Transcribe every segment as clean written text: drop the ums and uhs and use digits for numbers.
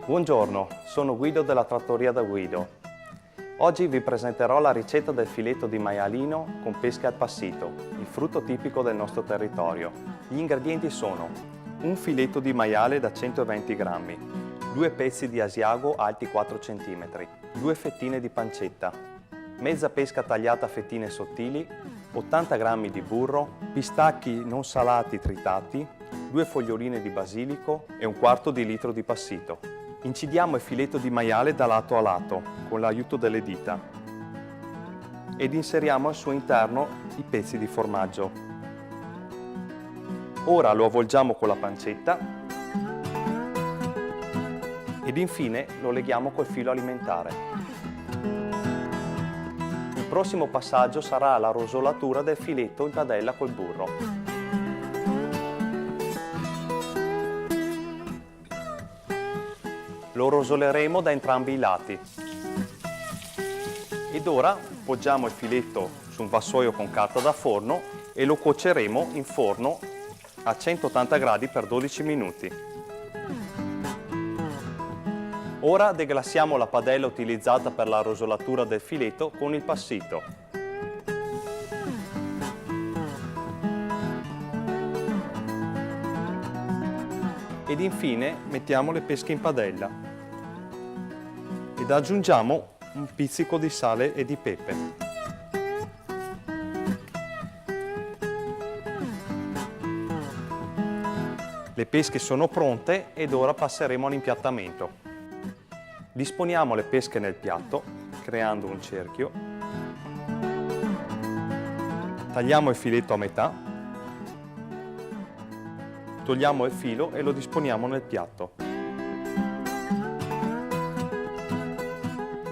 Buongiorno, sono Guido della Trattoria da Guido. Oggi vi presenterò la ricetta del filetto di maialino con pesche al passito, il frutto tipico del nostro territorio. Gli ingredienti sono un filetto di maiale da 120 grammi, 2 pezzi di asiago alti 4 cm, 2 fettine di pancetta, mezza pesca tagliata a fettine sottili, 80 g di burro, pistacchi non salati tritati, 2 foglioline di basilico e un quarto di litro di passito. Incidiamo il filetto di maiale da lato a lato con l'aiuto delle dita ed inseriamo al suo interno i pezzi di formaggio. Ora lo avvolgiamo con la pancetta ed infine lo leghiamo col filo alimentare. Il prossimo passaggio sarà la rosolatura del filetto in padella col burro. Lo rosoleremo da entrambi i lati. Ed ora poggiamo il filetto su un vassoio con carta da forno e lo cuoceremo in forno a 180 gradi per 12 minuti. Ora deglassiamo la padella utilizzata per la rosolatura del filetto con il passito. Ed infine mettiamo le pesche in padella ed aggiungiamo un pizzico di sale e di pepe. Le pesche sono pronte ed ora passeremo all'impiattamento. Disponiamo le pesche nel piatto creando un cerchio. Tagliamo il filetto a metà. Togliamo il filo e lo disponiamo nel piatto.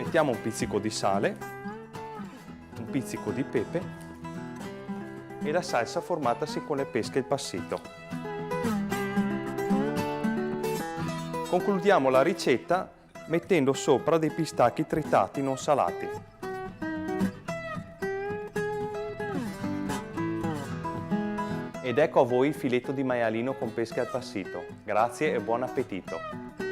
Mettiamo un pizzico di sale, un pizzico di pepe e la salsa formatasi con le pesche e il passito. Concludiamo la ricetta mettendo sopra dei pistacchi tritati non salati. Ed ecco a voi il filetto di maialino con pesche al passito. Grazie e buon appetito!